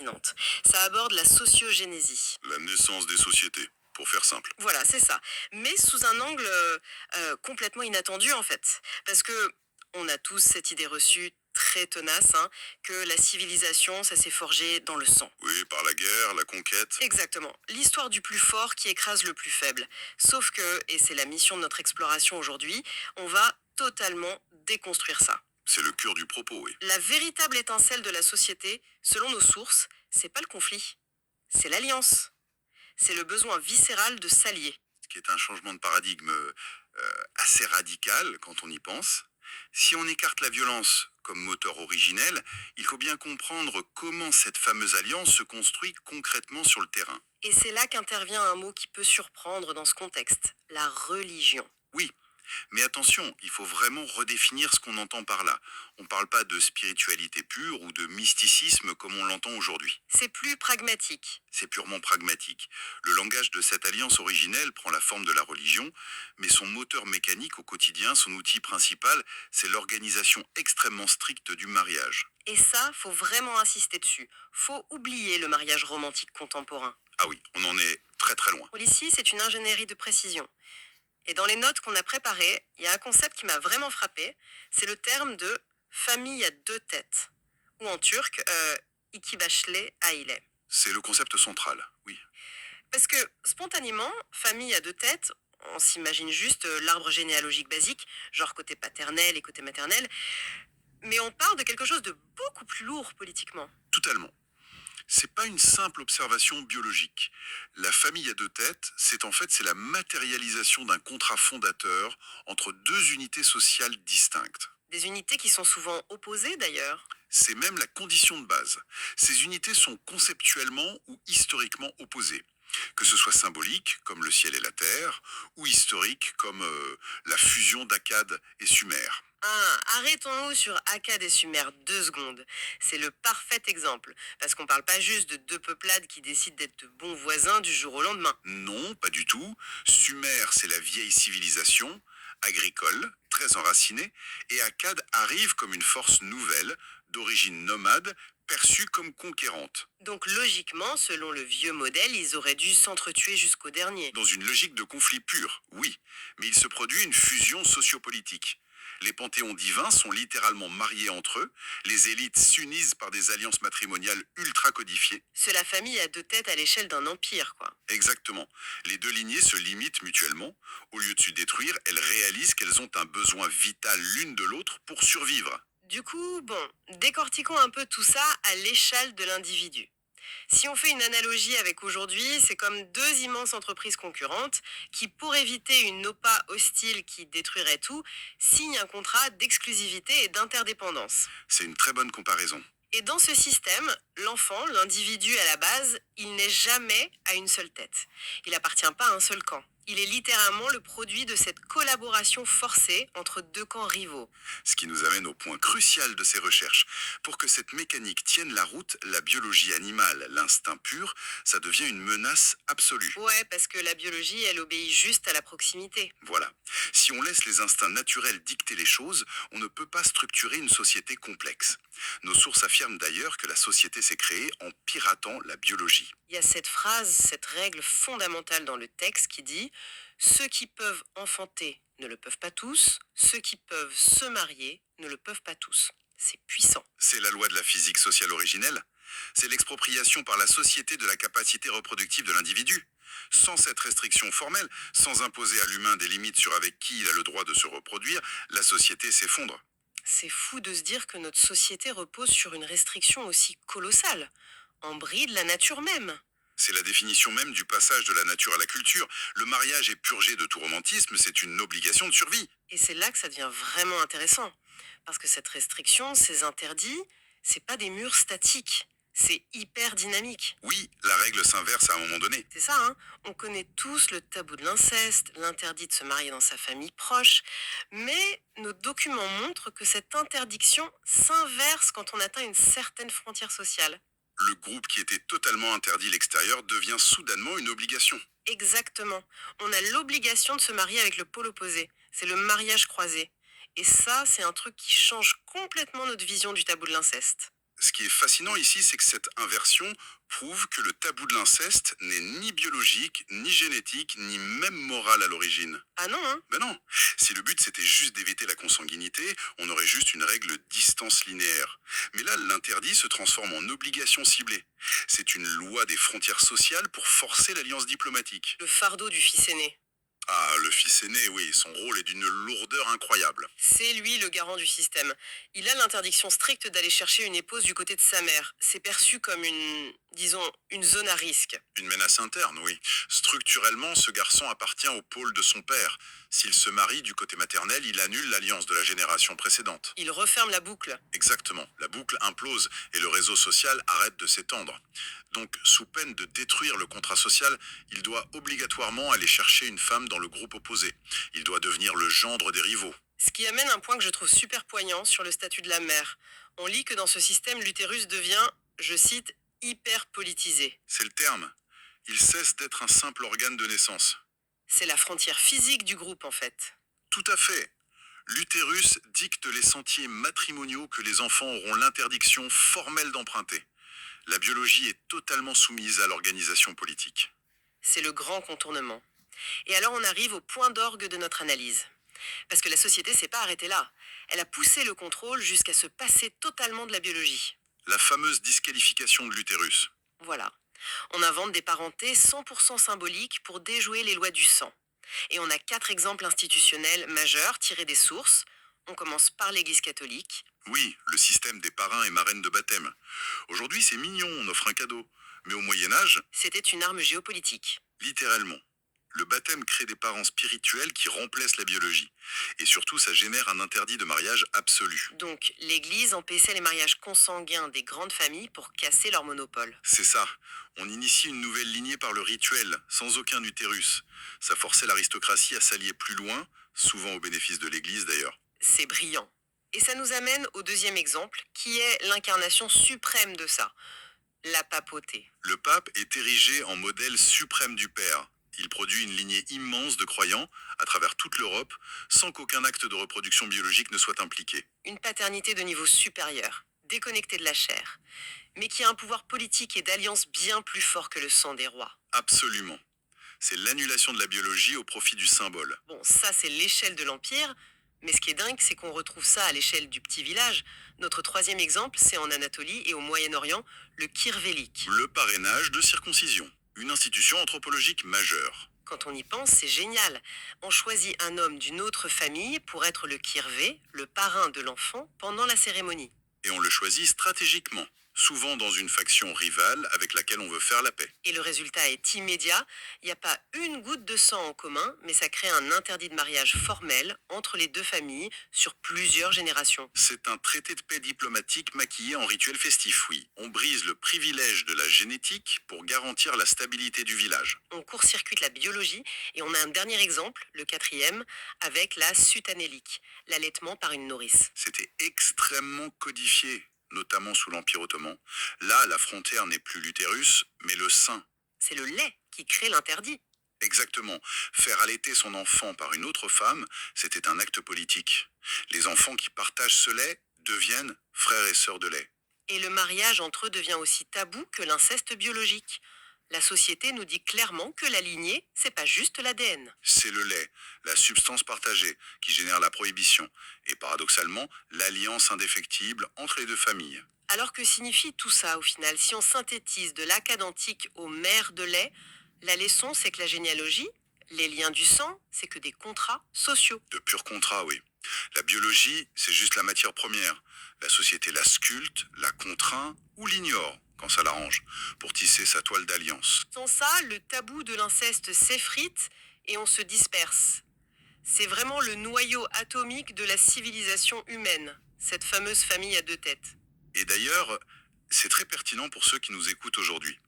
pertinente. Ça aborde la sociogénésie. La naissance des sociétés, pour faire simple. Voilà, c'est ça. Mais sous un angle complètement inattendu en fait. Parce que on a tous cette idée reçue très tenace, hein, que la civilisation, ça s'est forgé dans le sang. Oui, par la guerre, la conquête. Exactement. L'histoire du plus fort qui écrase le plus faible. Sauf que, et c'est la mission de notre exploration aujourd'hui, on va totalement déconstruire ça. C'est le cœur du propos, oui. La véritable étincelle de la société, selon nos sources, c'est pas le conflit, c'est l'alliance. C'est le besoin viscéral de s'allier. Ce qui est un changement de paradigme assez radical quand on y pense. Si on écarte la violence comme moteur originel, il faut bien comprendre comment cette fameuse alliance se construit concrètement sur le terrain. Et c'est là qu'intervient un mot qui peut surprendre dans ce contexte, la religion. Oui, mais attention, il faut vraiment redéfinir ce qu'on entend par là. On ne parle pas de spiritualité pure ou de mysticisme comme on l'entend aujourd'hui. C'est plus pragmatique. C'est purement pragmatique. Le langage de cette alliance originelle prend la forme de la religion, mais son moteur mécanique au quotidien, son outil principal, c'est l'organisation extrêmement stricte du mariage. Et ça, faut vraiment insister dessus. Faut oublier le mariage romantique contemporain. Ah oui, on en est très très loin. Ici, c'est une ingénierie de précision. Et dans les notes qu'on a préparées, il y a un concept qui m'a vraiment frappé. C'est le terme de famille à deux têtes. Ou en turc, iki başlı aile. C'est le concept central, oui. Parce que spontanément, famille à deux têtes, on s'imagine juste l'arbre généalogique basique, genre côté paternel et côté maternel. Mais on parle de quelque chose de beaucoup plus lourd politiquement. Totalement. C'est pas une simple observation biologique. La famille à deux têtes, c'est la matérialisation d'un contrat fondateur entre deux unités sociales distinctes. Des unités qui sont souvent opposées d'ailleurs. C'est même la condition de base. Ces unités sont conceptuellement ou historiquement opposées. Que ce soit symbolique, comme le ciel et la terre, ou historique, comme la fusion d'Akkad et Sumer. Ah, arrêtons-nous sur Akkad et Sumer 2 secondes. C'est le parfait exemple, parce qu'on parle pas juste de deux peuplades qui décident d'être de bons voisins du jour au lendemain. Non, pas du tout. Sumer, c'est la vieille civilisation, agricole, très enracinée, et Akkad arrive comme une force nouvelle, d'origine nomade, perçue comme conquérante. Donc logiquement, selon le vieux modèle, ils auraient dû s'entretuer jusqu'au dernier. Dans une logique de conflit pur, oui, mais il se produit une fusion sociopolitique. Les panthéons divins sont littéralement mariés entre eux, les élites s'unissent par des alliances matrimoniales ultra codifiées. C'est la famille à deux têtes à l'échelle d'un empire, quoi. Exactement. Les deux lignées se limitent mutuellement. Au lieu de se détruire, elles réalisent qu'elles ont un besoin vital l'une de l'autre pour survivre. Du coup, bon, décortiquons un peu tout ça à l'échelle de l'individu. Si on fait une analogie avec aujourd'hui, c'est comme deux immenses entreprises concurrentes qui, pour éviter une OPA hostile qui détruirait tout, signent un contrat d'exclusivité et d'interdépendance. C'est une très bonne comparaison. Et dans ce système, l'enfant, l'individu à la base, il n'est jamais à une seule tête. Il n'appartient pas à un seul camp. Il est littéralement le produit de cette collaboration forcée entre deux camps rivaux. Ce qui nous amène au point crucial de ces recherches. Pour que cette mécanique tienne la route, la biologie animale, l'instinct pur, ça devient une menace absolue. Ouais, parce que la biologie, elle obéit juste à la proximité. Voilà. Si on laisse les instincts naturels dicter les choses, on ne peut pas structurer une société complexe. Nos sources affirment d'ailleurs que la société s'est créée en piratant la biologie. Il y a cette phrase, cette règle fondamentale dans le texte qui dit « Ceux qui peuvent enfanter ne le peuvent pas tous, ceux qui peuvent se marier ne le peuvent pas tous ». C'est puissant. C'est la loi de la physique sociale originelle. C'est l'expropriation par la société de la capacité reproductive de l'individu. Sans cette restriction formelle, sans imposer à l'humain des limites sur avec qui il a le droit de se reproduire, la société s'effondre. C'est fou de se dire que notre société repose sur une restriction aussi colossale. En bride la nature même. C'est la définition même du passage de la nature à la culture. Le mariage est purgé de tout romantisme, c'est une obligation de survie. Et c'est là que ça devient vraiment intéressant. Parce que cette restriction, ces interdits, c'est pas des murs statiques. C'est hyper dynamique. Oui, la règle s'inverse à un moment donné. C'est ça, hein. On connaît tous le tabou de l'inceste, l'interdit de se marier dans sa famille proche. Mais nos documents montrent que cette interdiction s'inverse quand on atteint une certaine frontière sociale. Le groupe qui était totalement interdit à l'extérieur devient soudainement une obligation. Exactement. On a l'obligation de se marier avec le pôle opposé. C'est le mariage croisé. Et ça, c'est un truc qui change complètement notre vision du tabou de l'inceste. Ce qui est fascinant ici, c'est que cette inversion prouve que le tabou de l'inceste n'est ni biologique, ni génétique, ni même moral à l'origine. Ah non, hein? Ben non, si le but c'était juste d'éviter la consanguinité, on aurait juste une règle distance linéaire. Mais là, l'interdit se transforme en obligation ciblée. C'est une loi des frontières sociales pour forcer l'alliance diplomatique. Le fardeau du fils aîné. Ah, le fils aîné, oui, son rôle est d'une lourdeur incroyable. C'est lui le garant du système. Il a l'interdiction stricte d'aller chercher une épouse du côté de sa mère. C'est perçu comme disons, une zone à risque. Une menace interne, oui. Structurellement, ce garçon appartient au pôle de son père. S'il se marie du côté maternel, il annule l'alliance de la génération précédente. Il referme la boucle. Exactement. La boucle implose et le réseau social arrête de s'étendre. Donc, sous peine de détruire le contrat social, il doit obligatoirement aller chercher une femme dans le groupe opposé. Il doit devenir le gendre des rivaux. Ce qui amène un point que je trouve super poignant sur le statut de la mère. On lit que dans ce système, l'utérus devient, je cite, hyper politisé. C'est le terme. Il cesse d'être un simple organe de naissance. C'est la frontière physique du groupe en fait. Tout à fait. L'utérus dicte les sentiers matrimoniaux que les enfants auront l'interdiction formelle d'emprunter. La biologie est totalement soumise à l'organisation politique. C'est le grand contournement. Et alors on arrive au point d'orgue de notre analyse. Parce que la société s'est pas arrêtée là. Elle a poussé le contrôle jusqu'à se passer totalement de la biologie. La fameuse disqualification de l'utérus. Voilà. On invente des parentés 100% symboliques pour déjouer les lois du sang. Et on a 4 exemples institutionnels majeurs tirés des sources. On commence par l'Église catholique. Oui, le système des parrains et marraines de baptême. Aujourd'hui, c'est mignon, on offre un cadeau. Mais au Moyen Âge, C'était une arme géopolitique. littéralement, le baptême crée des parents spirituels qui remplacent la biologie. Et surtout, ça génère un interdit de mariage absolu. Donc l'Église empêchait les mariages consanguins des grandes familles pour casser leur monopole. C'est ça. On initie une nouvelle lignée par le rituel, sans aucun utérus. Ça forçait l'aristocratie à s'allier plus loin, souvent au bénéfice de l'Église d'ailleurs. C'est brillant. Et ça nous amène au deuxième exemple, qui est l'incarnation suprême de ça, la papauté. Le pape est érigé en modèle suprême du Père. Il produit une lignée immense de croyants à travers toute l'Europe, sans qu'aucun acte de reproduction biologique ne soit impliqué. Une paternité de niveau supérieur, déconnectée de la chair, mais qui a un pouvoir politique et d'alliance bien plus fort que le sang des rois. Absolument. C'est l'annulation de la biologie au profit du symbole. Bon, ça c'est l'échelle de l'Empire, mais ce qui est dingue, c'est qu'on retrouve ça à l'échelle du petit village. Notre troisième exemple, c'est en Anatolie et au Moyen-Orient, le kirvélik. Le parrainage de circoncision, une institution anthropologique majeure. Quand on y pense, c'est génial. On choisit un homme d'une autre famille pour être le kirvé, le parrain de l'enfant, pendant la cérémonie. Et on le choisit stratégiquement, souvent dans une faction rivale avec laquelle on veut faire la paix. Et le résultat est immédiat. Il n'y a pas une goutte de sang en commun, mais ça crée un interdit de mariage formel entre les deux familles sur plusieurs générations. C'est un traité de paix diplomatique maquillé en rituel festif, oui. On brise le privilège de la génétique pour garantir la stabilité du village. On court-circuite la biologie et on a un dernier exemple, le quatrième, avec la sutanélique, l'allaitement par une nourrice. C'était extrêmement codifié, notamment sous l'Empire ottoman. Là, la frontière n'est plus l'utérus, mais le sein. C'est le lait qui crée l'interdit. Exactement. Faire allaiter son enfant par une autre femme, c'était un acte politique. Les enfants qui partagent ce lait deviennent frères et sœurs de lait. Et le mariage entre eux devient aussi tabou que l'inceste biologique. La société nous dit clairement que la lignée, c'est pas juste l'ADN. C'est le lait, la substance partagée, qui génère la prohibition. Et paradoxalement, l'alliance indéfectible entre les deux familles. Alors que signifie tout ça au final? Si on synthétise de l'Akkad antique aux mères de lait, la leçon c'est que la généalogie, les liens du sang, c'est que des contrats sociaux. De purs contrats, oui. La biologie, c'est juste la matière première. La société la sculpte, la contraint ou l'ignore, quand ça l'arrange, pour tisser sa toile d'alliance. Sans ça, le tabou de l'inceste s'effrite et on se disperse. C'est vraiment le noyau atomique de la civilisation humaine, cette fameuse famille à deux têtes. Et d'ailleurs, c'est très pertinent pour ceux qui nous écoutent aujourd'hui.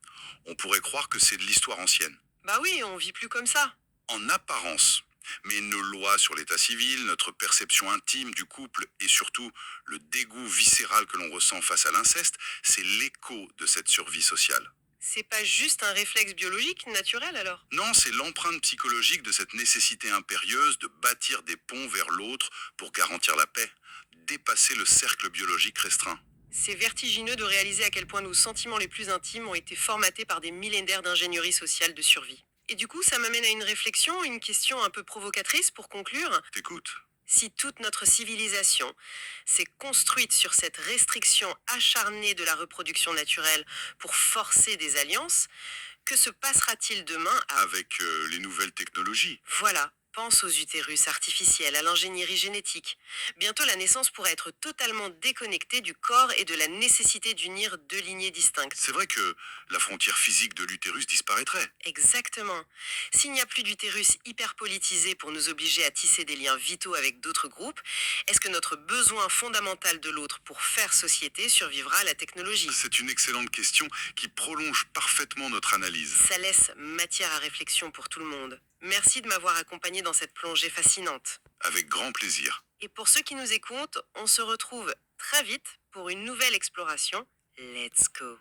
On pourrait croire que c'est de l'histoire ancienne. Bah oui, on vit plus comme ça. En apparence. Mais nos lois sur l'état civil, notre perception intime du couple et surtout le dégoût viscéral que l'on ressent face à l'inceste, c'est l'écho de cette survie sociale. C'est pas juste un réflexe biologique naturel alors? Non, c'est l'empreinte psychologique de cette nécessité impérieuse de bâtir des ponts vers l'autre pour garantir la paix, dépasser le cercle biologique restreint. C'est vertigineux de réaliser à quel point nos sentiments les plus intimes ont été formatés par des millénaires d'ingénierie sociale de survie. Et du coup, ça m'amène à une réflexion, une question un peu provocatrice pour conclure. T'écoutes? Si toute notre civilisation s'est construite sur cette restriction acharnée de la reproduction naturelle pour forcer des alliances, que se passera-t-il demain à... Avec les nouvelles technologies. Voilà, pense aux utérus artificiels, à l'ingénierie génétique. Bientôt, la naissance pourrait être totalement déconnectée du corps et de la nécessité d'unir deux lignées distinctes. C'est vrai que la frontière physique de l'utérus disparaîtrait. Exactement. S'il n'y a plus d'utérus hyper politisé pour nous obliger à tisser des liens vitaux avec d'autres groupes, est-ce que notre besoin fondamental de l'autre pour faire société survivra à la technologie? C'est une excellente question qui prolonge parfaitement notre analyse. Ça laisse matière à réflexion pour tout le monde. Merci de m'avoir accompagné dans cette plongée fascinante. Avec grand plaisir. Et pour ceux qui nous écoutent, on se retrouve très vite pour une nouvelle exploration. Let's go!